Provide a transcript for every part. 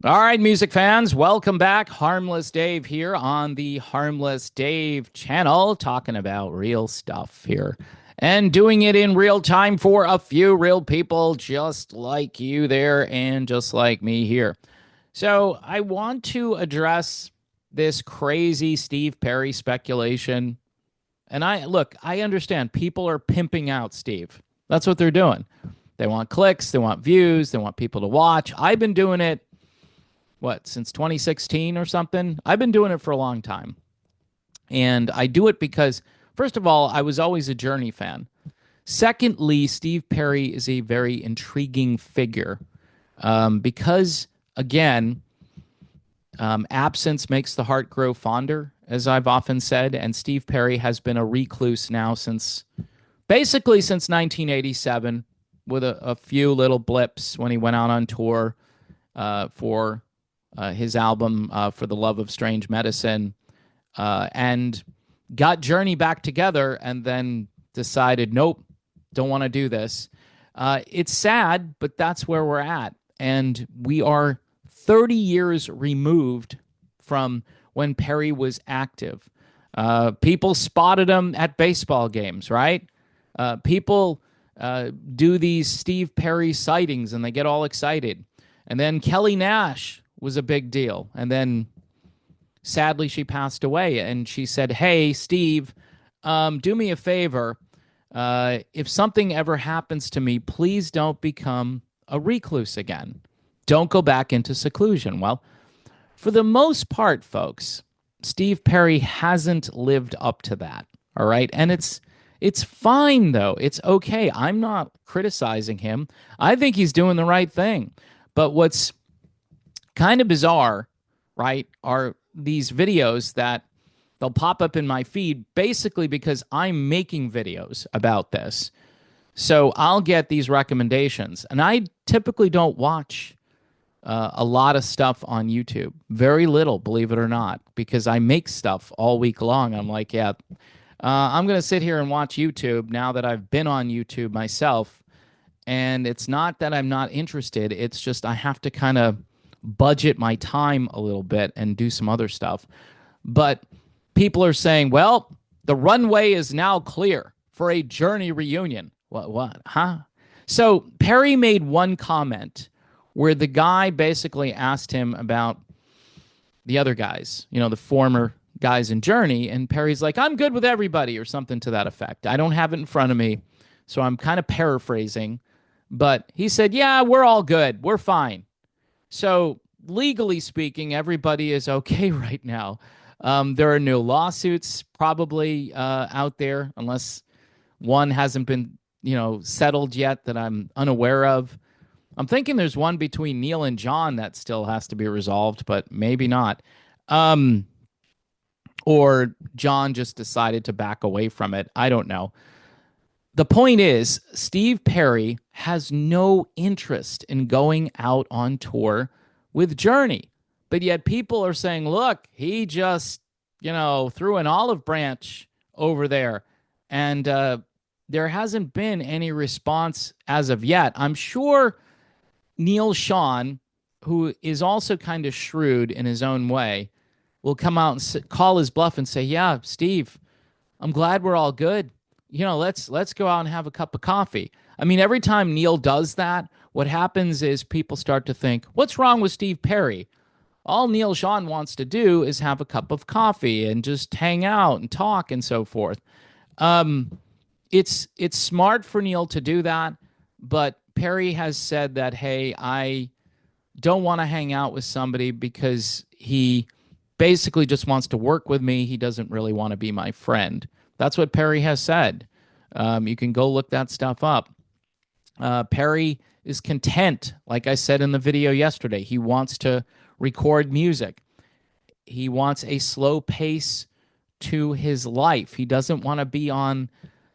All right, music fans, welcome back. Harmless Dave here on the Harmless Dave channel, talking about real stuff here and doing it in real time for a few real people just like you there and just like me here. So, I want to address this crazy Steve Perry speculation. And I understand people are pimping out Steve. That's what they're doing. They want clicks, they want views, they want people to watch. I've been doing it since 2016 or something. I've been doing it for a long time. And I do it because, first of all, I was always a Journey fan. Secondly, Steve Perry is a very intriguing figure because, again, absence makes the heart grow fonder, as I've often said. And Steve Perry has been a recluse now basically since 1987, with a few little blips when he went out on tour for his album For the Love of Strange Medicine, and got Journey back together and then decided, nope, don't want to do this. It's sad, but that's where we're at. And we are 30 years removed from when Perry was active. People spotted him at baseball games, right? People do these Steve Perry sightings and they get all excited. And then Kelly Nash was a big deal. And then sadly, she passed away. And she said, hey, Steve, do me a favor. If something ever happens to me, please don't become a recluse again. Don't go back into seclusion. Well, for the most part, folks, Steve Perry hasn't lived up to that. All right. And it's fine, though. It's okay. I'm not criticizing him. I think he's doing the right thing. But what's kind of bizarre, right, are these videos that they'll pop up in my feed basically because I'm making videos about this. So I'll get these recommendations. And I typically don't watch a lot of stuff on YouTube. Very little, believe it or not, because I make stuff all week long. I'm like, yeah, I'm going to sit here and watch YouTube now that I've been on YouTube myself. And it's not that I'm not interested. It's just I have to kind of budget my time a little bit and do some other stuff. But people are saying, well, the runway is now clear for a Journey reunion. What? Huh? So Perry made one comment where the guy basically asked him about the other guys, the former guys in Journey. And Perry's like, I'm good with everybody, or something to that effect. I don't have it in front of me, so I'm kind of paraphrasing. But he said, yeah, we're all good. We're fine. So legally speaking, everybody is okay right now. There are no lawsuits probably out there, unless one hasn't been, settled yet that I'm unaware of. I'm thinking there's one between Neil and John that still has to be resolved, but maybe not. Or John just decided to back away from it. I don't know. The point is, Steve Perry has no interest in going out on tour with Journey. But yet people are saying, look, he just, threw an olive branch over there. And there hasn't been any response as of yet. I'm sure Neil Sean, who is also kind of shrewd in his own way, will come out and call his bluff and say, yeah, Steve, I'm glad we're all good. Let's go out and have a cup of coffee. I mean, every time Neil does that, what happens is people start to think, what's wrong with Steve Perry? All Neil Sean wants to do is have a cup of coffee and just hang out and talk and so forth. It's smart for Neil to do that, but Perry has said that, hey, I don't want to hang out with somebody because he basically just wants to work with me. He doesn't really want to be my friend. That's what Perry has said. You can go look that stuff up. Perry is content, like I said in the video yesterday. He wants to record music. He wants a slow pace to his life. He doesn't want to be on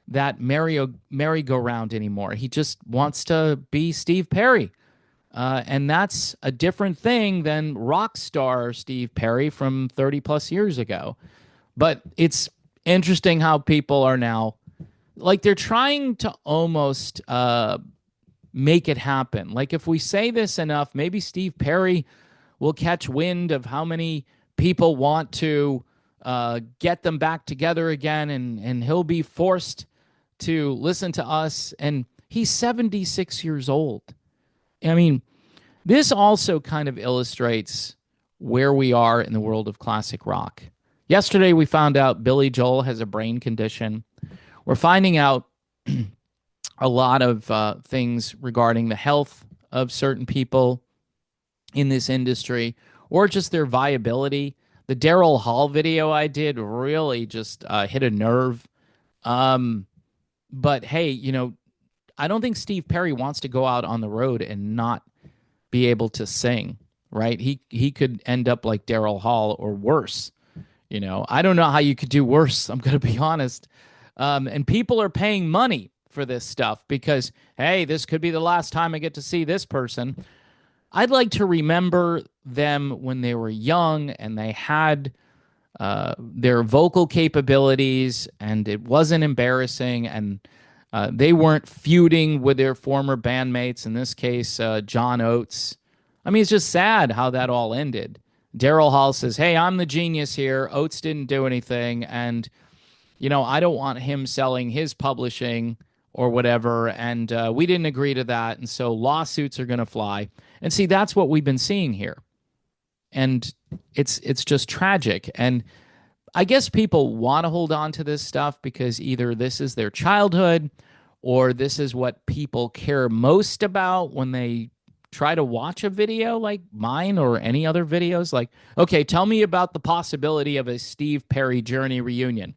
that merry-go-round anymore. He just wants to be Steve Perry. And that's a different thing than rock star Steve Perry from 30 plus years ago. But it's interesting how people are now, like, they're trying to almost make it happen. Like, if we say this enough, maybe Steve Perry will catch wind of how many people want to get them back together again, and he'll be forced to listen to us. And he's 76 years old. I mean, this also kind of illustrates where we are in the world of classic rock. Yesterday, we found out Billy Joel has a brain condition. We're finding out a lot of things regarding the health of certain people in this industry, or just their viability. The Daryl Hall video I did really just hit a nerve. But hey, I don't think Steve Perry wants to go out on the road and not be able to sing, right? He could end up like Daryl Hall or worse. I don't know how you could do worse. I'm going to be honest. And people are paying money for this stuff because, hey, this could be the last time I get to see this person. I'd like to remember them when they were young and they had their vocal capabilities and it wasn't embarrassing, and they weren't feuding with their former bandmates, in this case, John Oates. I mean, it's just sad how that all ended. Daryl Hall says, hey, I'm the genius here. Oates didn't do anything. And, I don't want him selling his publishing or whatever. And we didn't agree to that. And so lawsuits are going to fly. And see, that's what we've been seeing here. And it's just tragic. And I guess people want to hold on to this stuff because either this is their childhood or this is what people care most about when they try to watch a video like mine or any other videos. Like, okay, tell me about the possibility of a Steve Perry Journey reunion.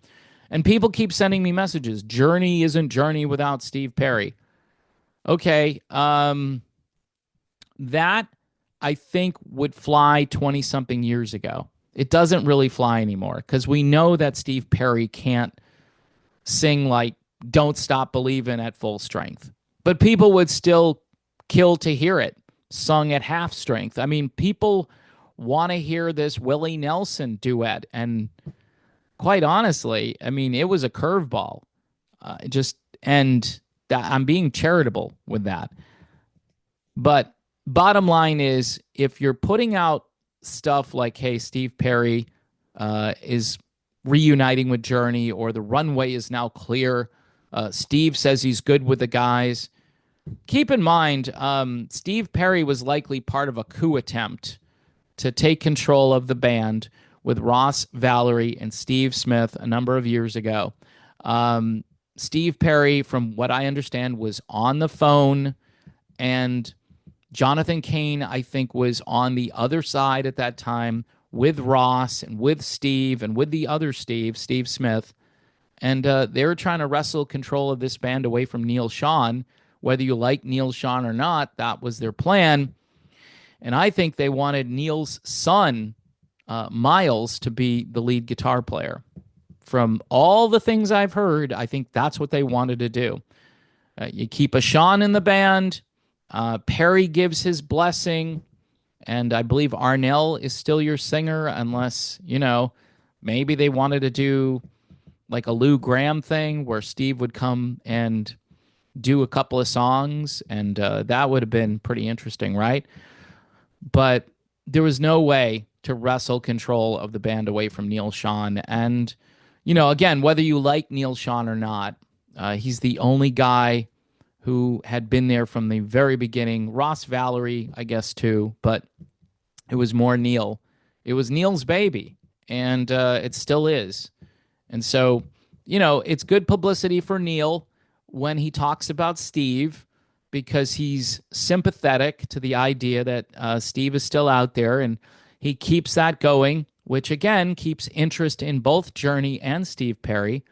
And people keep sending me messages. Journey isn't Journey without Steve Perry. Okay, that I think would fly 20-something years ago. It doesn't really fly anymore because we know that Steve Perry can't sing like Don't Stop Believin' at full strength. But people would still kill to hear it sung at half strength. I mean, people want to hear this Willie Nelson duet. And quite honestly, I mean, it was a curveball. I'm being charitable with that. But bottom line is, if you're putting out stuff like, hey, Steve Perry is reuniting with Journey, or the runway is now clear, Steve says he's good with the guys. Keep in mind, Steve Perry was likely part of a coup attempt to take control of the band with Ross Valerie and Steve Smith a number of years ago. Steve Perry, from what I understand, was on the phone, and Jonathan Cain, I think, was on the other side at that time with Ross and with Steve and with the other Steve Smith. And they were trying to wrestle control of this band away from Neil Schon. Whether you like Neil Schon or not, that was their plan. And I think they wanted Neil's son, Miles, to be the lead guitar player. From all the things I've heard, I think that's what they wanted to do. You keep a Schon in the band. Perry gives his blessing. And I believe Arnell is still your singer, unless, maybe they wanted to do like a Lou Gramm thing where Steve would come and do a couple of songs, and that would have been pretty interesting, right? But there was no way to wrestle control of the band away from Neil Schon. And, again, whether you like Neil Schon or not, he's the only guy who had been there from the very beginning. Ross Valerie, I guess, too, but it was more Neil. It was Neil's baby, and it still is. And so, it's good publicity for Neil when he talks about Steve, because he's sympathetic to the idea that Steve is still out there, and he keeps that going, which again keeps interest in both Journey and Steve Perry,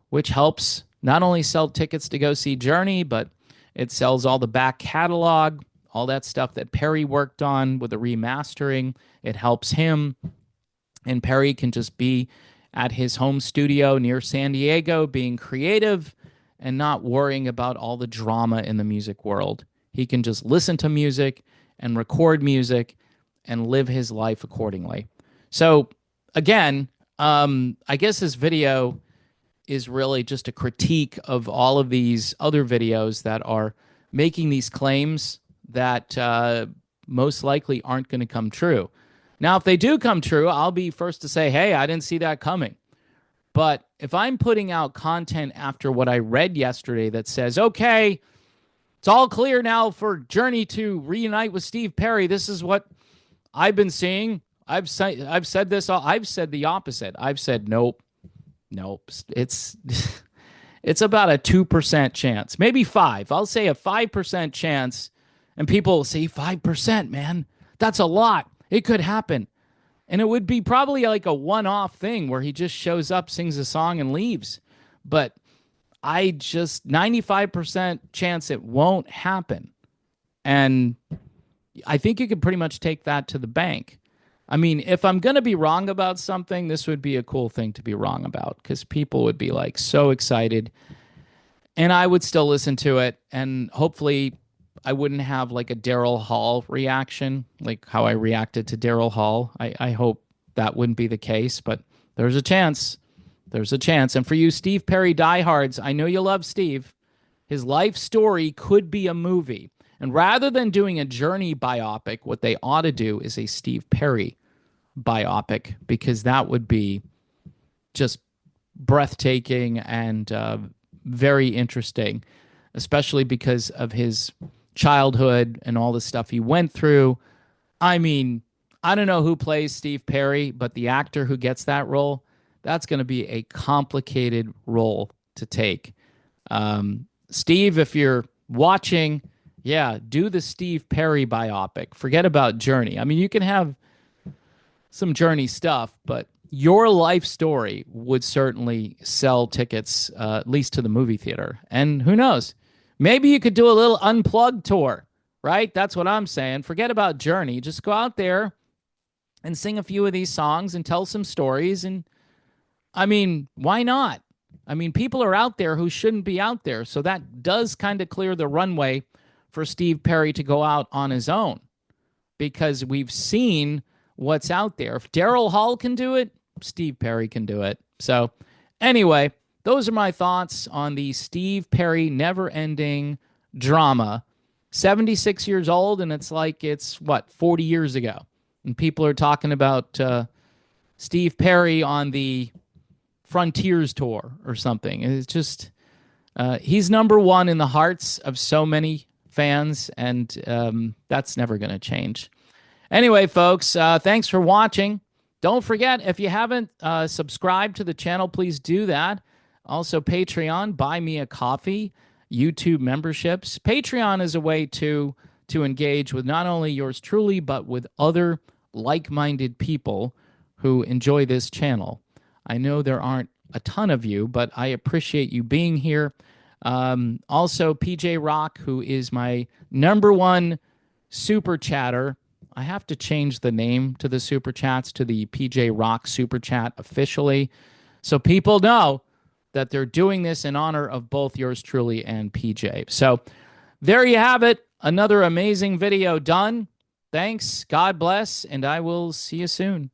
which helps not only sell tickets to go see Journey, but it sells all the back catalog, all that stuff that Perry worked on with the remastering. It helps him, and Perry can just be at his home studio near San Diego being creative and not worrying about all the drama in the music world. He can just listen to music and record music and live his life accordingly. So, again, I guess this video is really just a critique of all of these other videos that are making these claims that most likely aren't going to come true. Now, if they do come true, I'll be first to say, hey, I didn't see that coming. But if I'm putting out content after what I read yesterday that says, okay, it's all clear now for Journey to reunite with Steve Perry, this is what I've been seeing. I've said this. I've said the opposite. I've said nope. It's it's about a 2% chance, maybe 5. I'll say a 5% chance, and people will say 5%, man. That's a lot. It could happen. And it would be probably like a one-off thing where he just shows up, sings a song, and leaves. But 95% chance it won't happen. And I think you could pretty much take that to the bank. I mean, if I'm going to be wrong about something, this would be a cool thing to be wrong about because people would be like so excited and I would still listen to it. And hopefully I wouldn't have like a Daryl Hall reaction, like how I reacted to Daryl Hall. I hope that wouldn't be the case, but there's a chance. There's a chance. And for you Steve Perry diehards, I know you love Steve. His life story could be a movie. And rather than doing a Journey biopic, what they ought to do is a Steve Perry biopic, because that would be just breathtaking and very interesting, especially because of his childhood and all the stuff he went through. I mean, I don't know who plays Steve Perry, but the actor who gets that role, that's going to be a complicated role to take. Steve, if you're watching, yeah, do the Steve Perry biopic. Forget about Journey. I mean, you can have some Journey stuff, but your life story would certainly sell tickets, at least to the movie theater. And who knows? Maybe you could do a little unplugged tour, right? That's what I'm saying. Forget about Journey. Just go out there and sing a few of these songs and tell some stories. And I mean, why not? I mean, people are out there who shouldn't be out there. So that does kind of clear the runway for Steve Perry to go out on his own, because we've seen what's out there. If Daryl Hall can do it, Steve Perry can do it. So anyway, those are my thoughts on the Steve Perry never-ending drama. 76 years old, and it's like it's, 40 years ago. And people are talking about Steve Perry on the Frontiers Tour or something. It's just, he's number one in the hearts of so many fans, and that's never going to change. Anyway, folks, thanks for watching. Don't forget, if you haven't subscribed to the channel, please do that. Also, Patreon, buy me a coffee, YouTube memberships. Patreon is a way to engage with not only yours truly, but with other like-minded people who enjoy this channel. I know there aren't a ton of you, but I appreciate you being here. Also, PJ Rock, who is my #1 super chatter. I have to change the name to the super chats to the PJ Rock super chat officially, so people know that they're doing this in honor of both yours truly and PJ. So there you have it. Another amazing video done. Thanks. God bless. And I will see you soon.